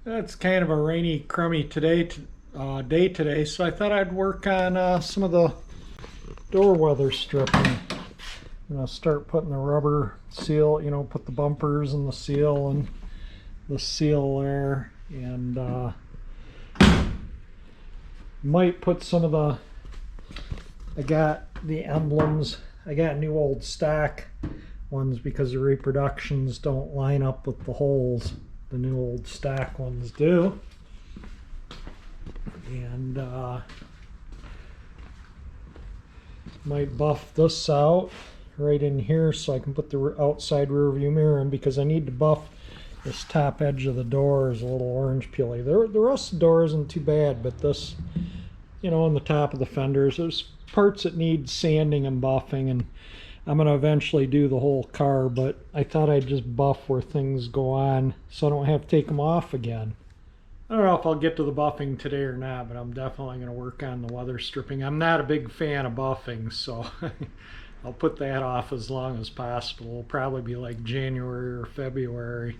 It's kind of a rainy, crummy day today, so I thought I'd work on some of the door weather stripping. I'm gonna start putting the rubber seal, put the bumpers and the seal there, and might put some of the. I got the emblems. I got new old stock ones because the reproductions don't line up with the holes. The new old stock ones do. And might buff this out right in here so I can put the outside rear view mirror in, because I need to buff this top edge of the door is a little orange peely. The rest of the door isn't too bad, but this, on the top of the fenders, there's parts that need sanding and buffing, and I'm going to eventually do the whole car, but I thought I'd just buff where things go on so I don't have to take them off again. I don't know if I'll get to the buffing today or not, but I'm definitely going to work on the weather stripping. I'm not a big fan of buffing, so I'll put that off as long as possible. It'll probably be like January or February.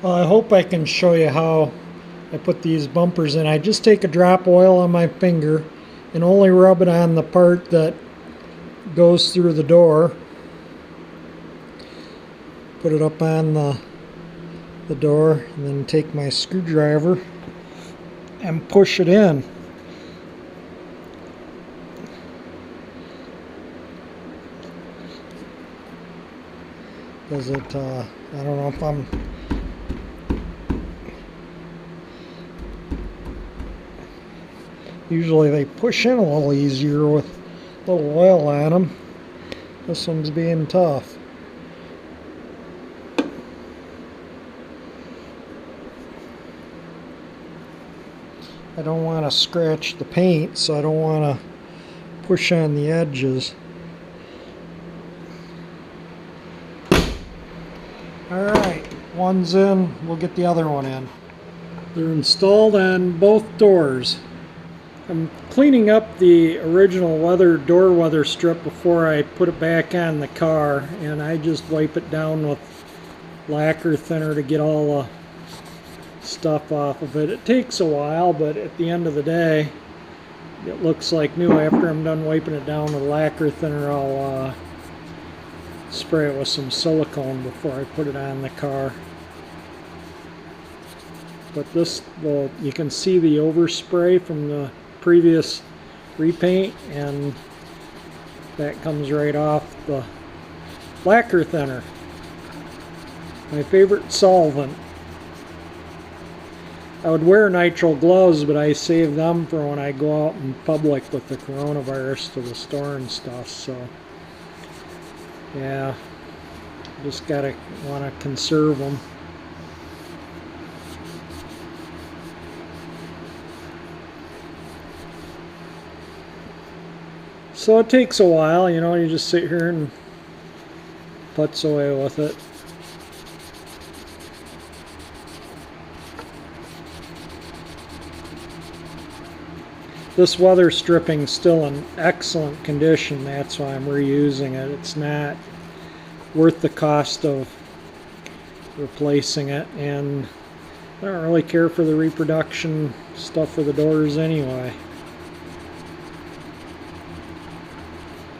Well, I hope I can show you how I put these bumpers in. I just take a drop of oil on my finger and only rub it on the part that goes through the door. Put it up on the door, and then take my screwdriver and push it in. Does it, I don't know if I'm usually they push in a little easier with a little oil on them. This one's being tough. I don't want to scratch the paint, so I don't want to push on the edges. Alright, one's in, we'll get the other one in. They're installed on both doors. I'm cleaning up the original door weather strip before I put it back on the car, and I just wipe it down with lacquer thinner to get all the stuff off of it. It takes a while, but at the end of the day it looks like new. After I'm done wiping it down with lacquer thinner, I'll spray it with some silicone before I put it on the car. But this, well, you can see the overspray from the previous repaint, and that comes right off the lacquer thinner. My favorite solvent. I would wear nitrile gloves, but I save them for when I go out in public with the coronavirus to the store and stuff. So yeah, just want to conserve them. So it takes a while, you just sit here and putz away with it. This weather stripping's still in excellent condition, that's why I'm reusing it. It's not worth the cost of replacing it, and I don't really care for the reproduction stuff for the doors anyway.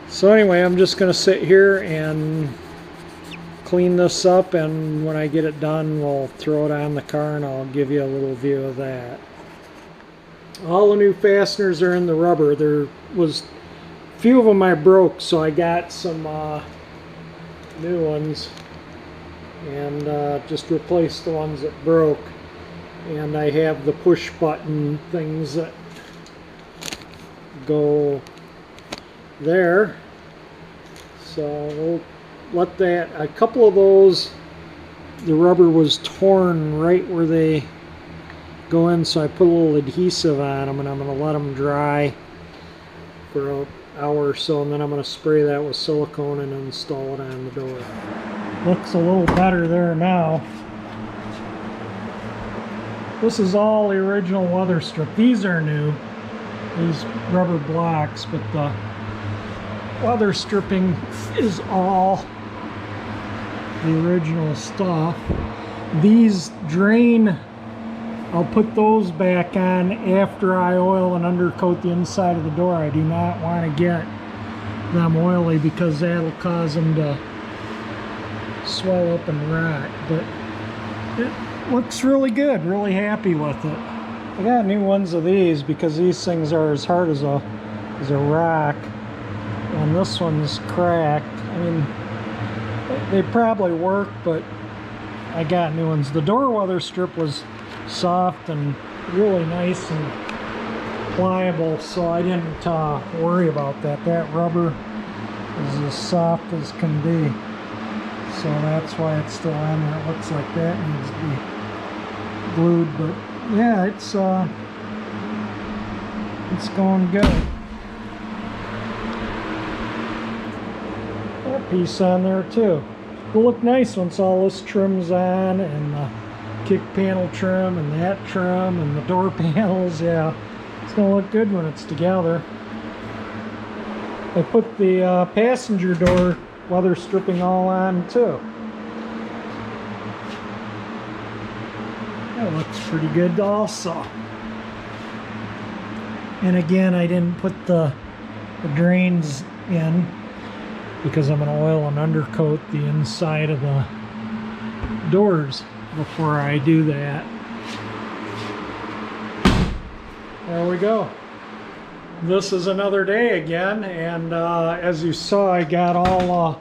So anyway, I'm just going to sit here and clean this up, and when I get it done, we'll throw it on the car and I'll give you a little view of that. All the new fasteners are in the rubber. There was a few of them I broke, so I got some new ones and just replaced the ones that broke. And I have the push button things that go there. So we'll let that, a couple of those, the rubber was torn right where they go in, so I put a little adhesive on them, and I'm going to let them dry for an hour or so, and then I'm going to spray that with silicone and install it on the door. Looks a little better there now. This is all the original weather strip. These are new, these rubber blocks, but the weather stripping is all the original stuff. These drain I'll put those back on after I oil and undercoat the inside of the door. I do not want to get them oily because that'll cause them to swell up and rot. But it looks really good, really happy with it. I got new ones of these because these things are as hard as a rock, and this one's cracked. I mean, they probably work, but I got new ones. The door weather strip was soft and really nice and pliable, so I didn't worry about that. That rubber is as soft as can be, so that's why it's still on there. It looks like that needs to be glued, but yeah, it's going good. That piece on there too. It'll look nice once all this trim's on, and the kick panel trim and that trim and the door panels. Yeah, it's gonna look good when it's together. I put the passenger door weather stripping all on too. That looks pretty good also. And again, I didn't put the drains in because I'm going to oil and undercoat the inside of the doors before I do that. There we go. This is another day again, and as you saw, I got all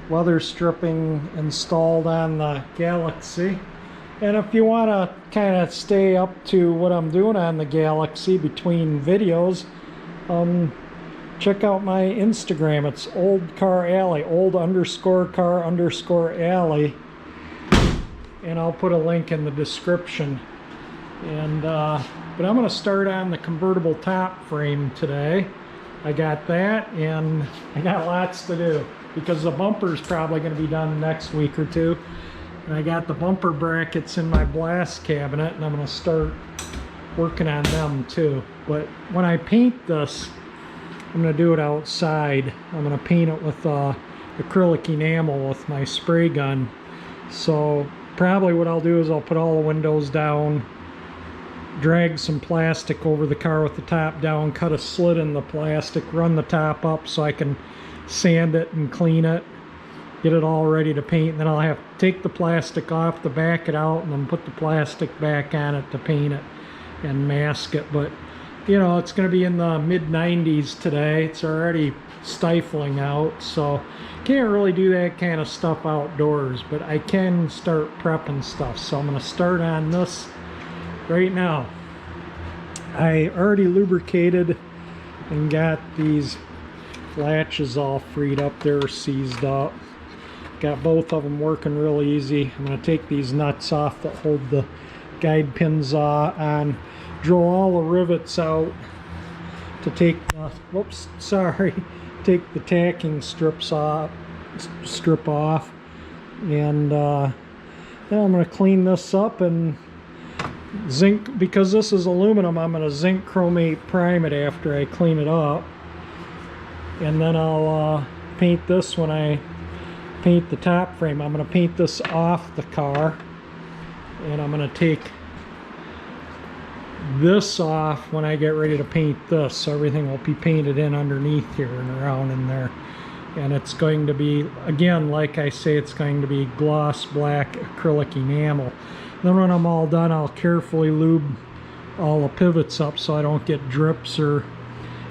weather stripping installed on the Galaxie. And if you want to kind of stay up to what I'm doing on the Galaxie between videos, check out my Instagram. It's Old Car Alley, old_car_alley, and I'll put a link in the description. And but I'm going to start on the convertible top frame today. I got that, and I got lots to do because the bumper's probably going to be done next week or two. And I got the bumper brackets in my blast cabinet, and I'm going to start working on them too. But when I paint this, I'm going to do it outside. I'm going to paint it with acrylic enamel with my spray gun. So probably what I'll do is I'll put all the windows down, drag some plastic over the car with the top down, cut a slit in the plastic, run the top up so I can sand it and clean it, get it all ready to paint. And then I'll have to take the plastic off to back it out, and then put the plastic back on it to paint it and mask it. But you know, it's going to be in the mid-90s today. It's already stifling out, so can't really do that kind of stuff outdoors, but I can start prepping stuff. So I'm going to start on this right now. I already lubricated and got these latches all freed up. They're seized up. Got both of them working real easy. I'm going to take these nuts off that hold the guide pins on, drill all the rivets out to take the, take the tacking strip off, and then I'm going to clean this up and zinc, because this is aluminum, I'm going to zinc chromate prime it after I clean it up, and then I'll paint this when I paint the top frame. I'm going to paint this off the car, and I'm going to take this off when I get ready to paint this, so everything will be painted in underneath here and around in there. And it's going to be, again, like I say, it's going to be gloss black acrylic enamel. Then when I'm all done, I'll carefully lube all the pivots up so I don't get drips or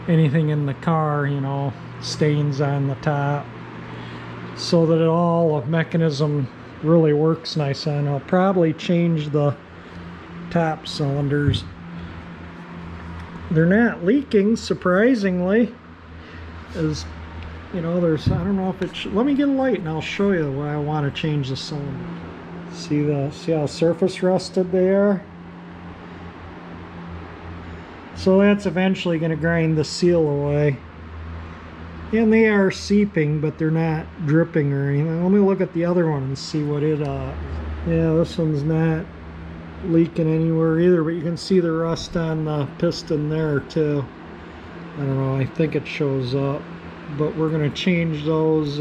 anything in the car, you know, stains on the top, so that all the mechanism really works nice. And I'll probably change the top cylinders. They're not leaking, surprisingly. As you know, there's, I don't know if it let me get a light and I'll show you why I want to change the cylinder. See how surface rusted they are? So that's eventually going to grind the seal away. And they are seeping, but they're not dripping or anything. Let me look at the other one and see what it yeah, this one's not leaking anywhere either, but you can see the rust on the piston there too. I don't know, I think it shows up, but we're going to change those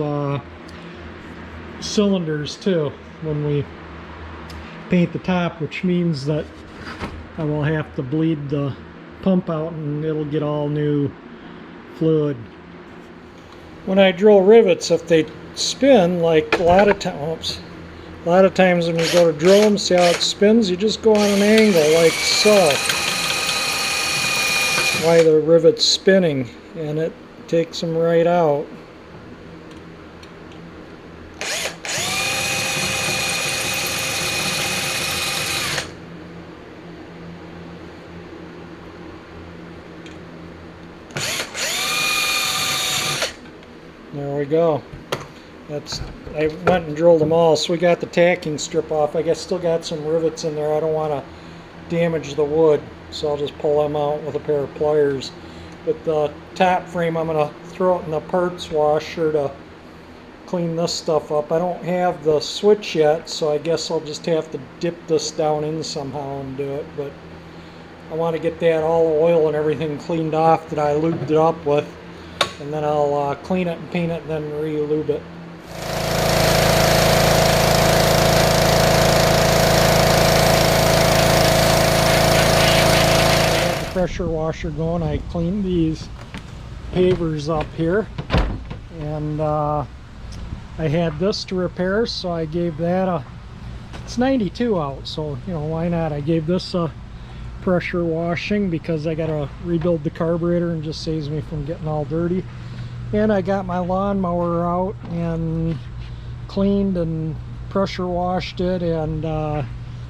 cylinders too when we paint the top, which means that I will have to bleed the pump out and it'll get all new fluid. When I drill rivets, if they spin, like a lot of times when you go to drill them, see how it spins? You just go on an angle like so. Why the rivet's spinning, and it takes them right out. There we go. I went and drilled them all, so we got the tacking strip off. I guess still got some rivets in there. I don't want to damage the wood, so I'll just pull them out with a pair of pliers. But the top frame, I'm going to throw it in the parts washer to clean this stuff up. I don't have the switch yet, so I guess I'll just have to dip this down in somehow and do it. But I want to get that all the oil and everything cleaned off that I lubed it up with. And then I'll clean it and paint it and then re-lube it. I got the pressure washer going. I cleaned these pavers up here. And I had this to repair, so I gave that it's 92 out, so you know, why not? I gave this a pressure washing because I gotta rebuild the carburetor and just saves me from getting all dirty. And I got my lawnmower out and cleaned and pressure washed it and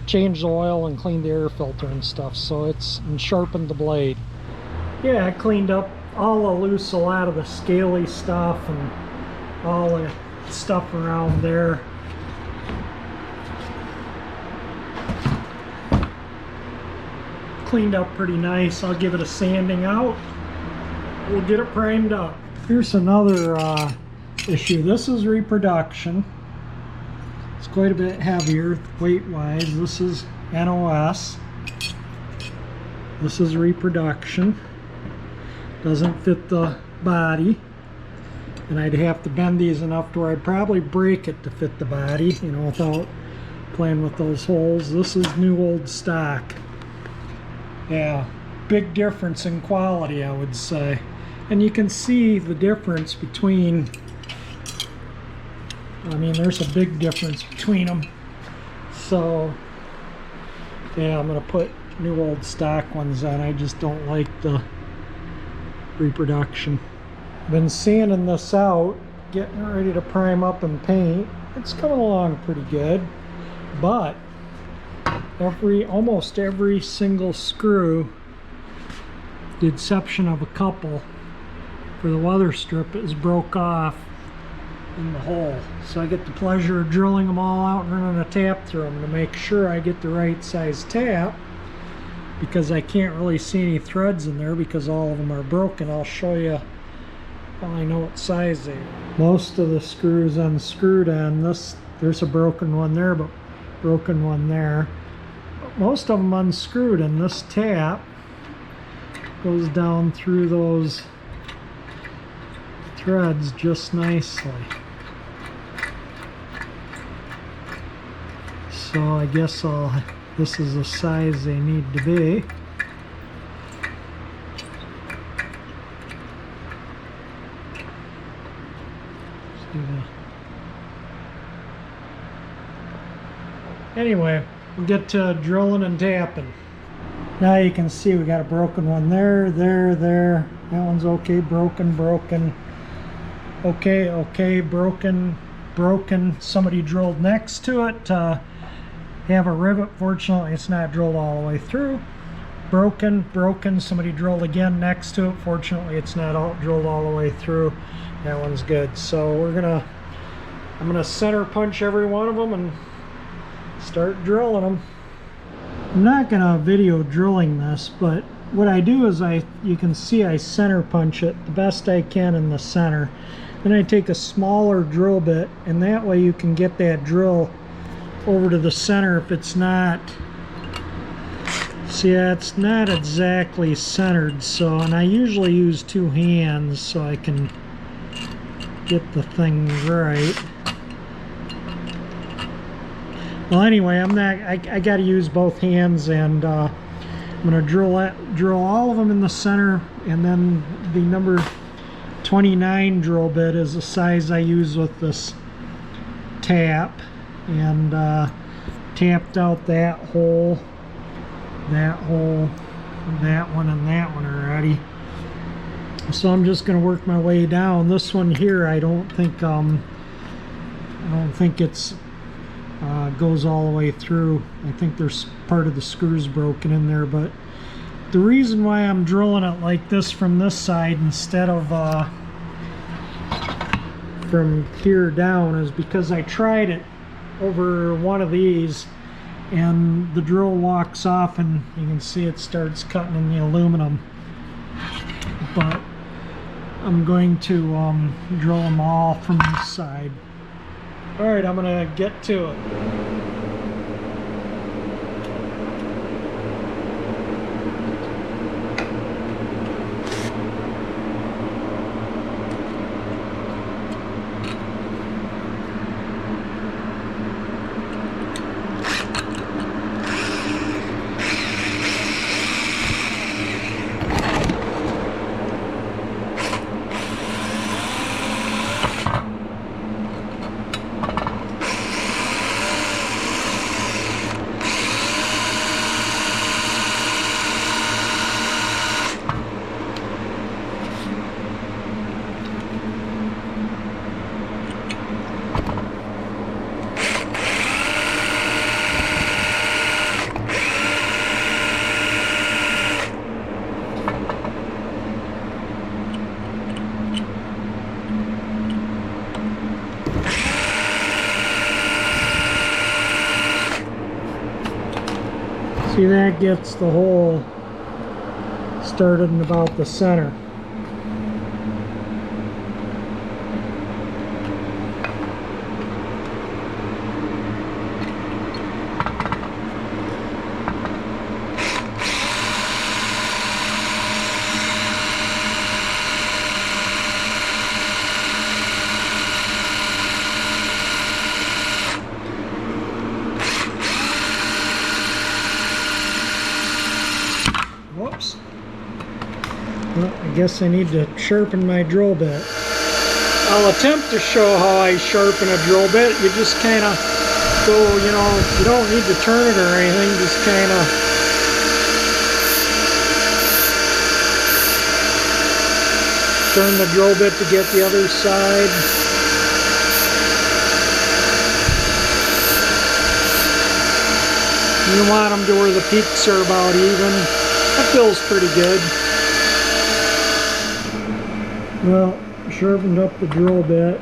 changed the oil and cleaned the air filter and stuff, so it's and sharpened the blade. Yeah, I cleaned up all the loose, a lot of the scaly stuff and all the stuff around there. Cleaned up pretty nice. I'll give it a sanding out. We'll get it primed up. Here's another issue. This is reproduction. It's quite a bit heavier weight wise. This is NOS. This is reproduction. Doesn't fit the body. And I'd have to bend these enough to where I'd probably break it to fit the body, you know, without playing with those holes. This is new old stock. Yeah, big difference in quality, I would say. And you can see the difference between, I mean, there's a big difference between them. So, yeah, I'm going to put new old stock ones on. I just don't like the reproduction. Been sanding this out, getting it ready to prime up and paint. It's coming along pretty good, but almost every single screw, the exception of a couple for the weather strip, is broke off in the hole. So I get the pleasure of drilling them all out and running a tap through them to make sure I get the right size tap, because I can't really see any threads in there because all of them are broken. I'll show you how I know what size they are. Most of the screws unscrewed on this. There's a broken one there, but broken one there. Most of them unscrewed, and this tap goes down through those threads just nicely. So I guess this is the size they need to be. Anyway, we'll get to drilling and tapping. Now you can see we got a broken one there, there. That one's okay, broken. Okay, broken. Somebody drilled next to it to have a rivet. Fortunately, it's not drilled all the way through. Broken. Somebody drilled again next to it. Fortunately, it's not drilled all the way through. That one's good. So I'm gonna center punch every one of them and start drilling them. I'm not gonna video drilling this, but what I do is you can see I center punch it the best I can in the center. Then I take a smaller drill bit, and that way you can get that drill over to the center if it's not. See, it's not exactly centered, so, and I usually use two hands so I can get the thing right. Well, anyway, I got to use both hands, and I'm gonna drill all of them in the center, and then the number 29 drill bit is the size I use with this tap, and tapped out that hole, that one, and that one already. So I'm just going to work my way down. This one here, I don't think it's goes all the way through. I think there's part of the screws broken in there, but the reason why I'm drilling it like this from this side instead of from here down is because I tried it over one of these and the drill walks off, and you can see it starts cutting in the aluminum. But I'm going to drill them all from this side. Alright, I'm going to get to it. See, that gets the hole started in about the center. Whoops. Well, I guess I need to sharpen my drill bit. I'll attempt to show how I sharpen a drill bit. You just kind of go, you know, you don't need to turn it or anything, just kind of turn the drill bit to get the other side. You want them to where the peaks are about even. That feels pretty good. Well, sharpened up the drill bit.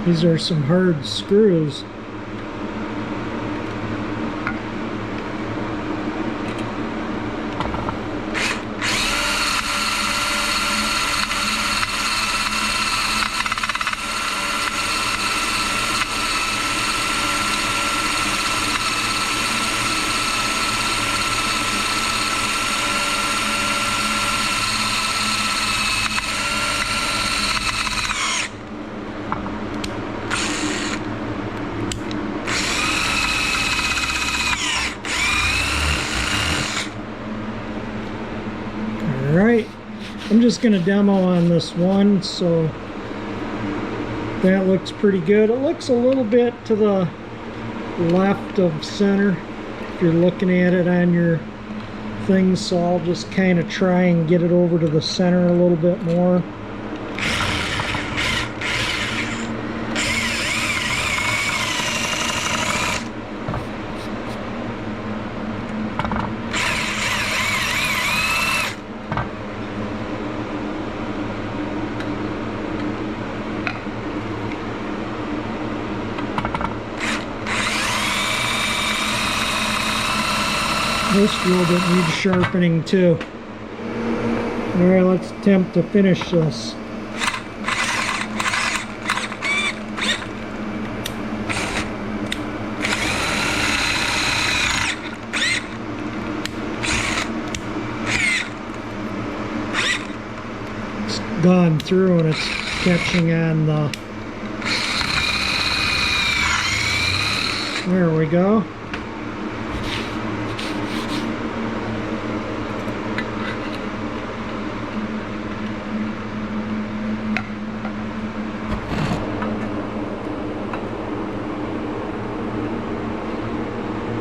These are some hard screws. Alright, I'm just going to demo on this one, so that looks pretty good. It looks a little bit to the left of center if you're looking at it on your thing, so I'll just kind of try and get it over to the center a little bit more. This drill bit needs sharpening too. Alright, let's attempt to finish this. It's gone through and it's catching on the... There we go.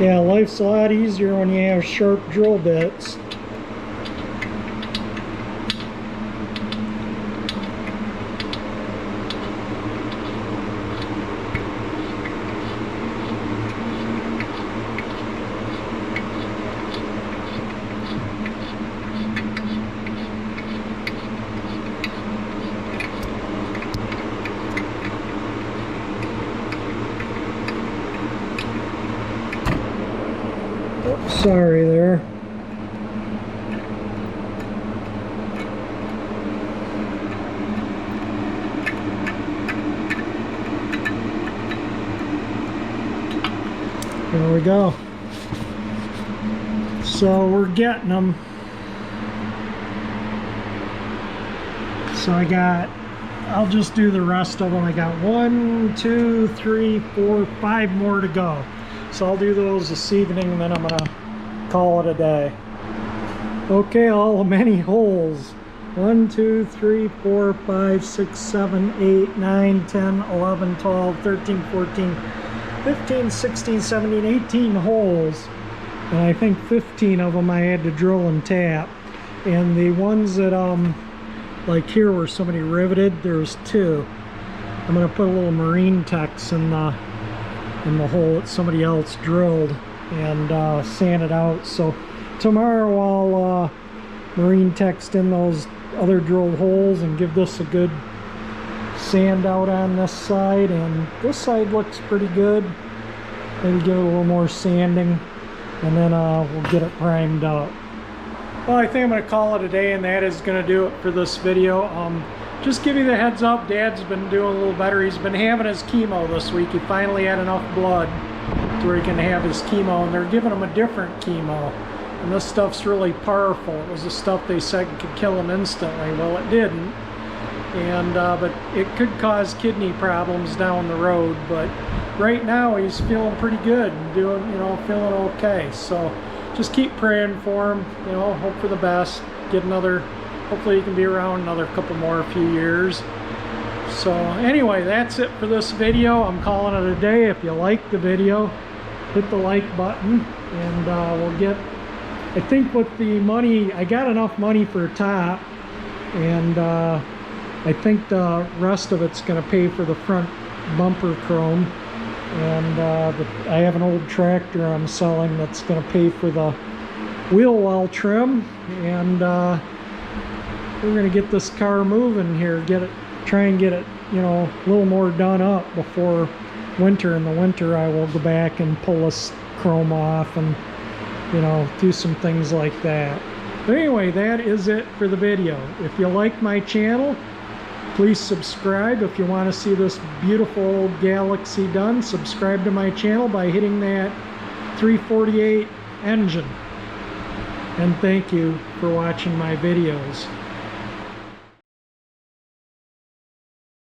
Yeah, life's a lot easier when you have sharp drill bits. Sorry there. There we go. So we're getting them. So I'll just do the rest of them. I got 1, 2, 3, 4, 5 more to go. So I'll do those this evening and then I'm gonna call it a day. Okay, all the many holes. 1, 2, 3, 4, 5, 6, 7, 8, 9, 10, 11, 12, 13, 14, 15, 16, 17, 18 holes. And I think 15 of them I had to drill and tap. And the ones that, like here where somebody riveted, there's 2. I'm gonna put a little marine text in the hole that somebody else drilled and sand it out. So tomorrow I'll marine text in those other drilled holes and give this a good sand out on this side, and this side looks pretty good. Maybe give it a little more sanding and then we'll get it primed up. Well, I think I'm going to call it a day, and that is going to do it for this video. Just give you the heads up, Dad's been doing a little better. He's been having his chemo this week. He finally had enough blood to where he can have his chemo, and they're giving him a different chemo. And this stuff's really powerful. It was the stuff they said could kill him instantly. Well, it didn't. And but it could cause kidney problems down the road. But right now he's feeling pretty good and doing, feeling okay. So just keep praying for him. Hope for the best. Get another. Hopefully he can be around another few years. So anyway, that's it for this video. I'm calling it a day. If you like the video, hit the like button, and we'll get, I think with the money, I got enough money for a top, and I think the rest of it's going to pay for the front bumper chrome. And I have an old tractor I'm selling that's going to pay for the wheel well trim, and we're going to get this car moving here, try and get it, a little more done up before winter. In the winter I will go back and pull this chrome off and, do some things like that. But anyway, that is it for the video. If you like my channel, please subscribe. If you want to see this beautiful old Galaxie done, subscribe to my channel by hitting that 348 engine. And thank you for watching my videos.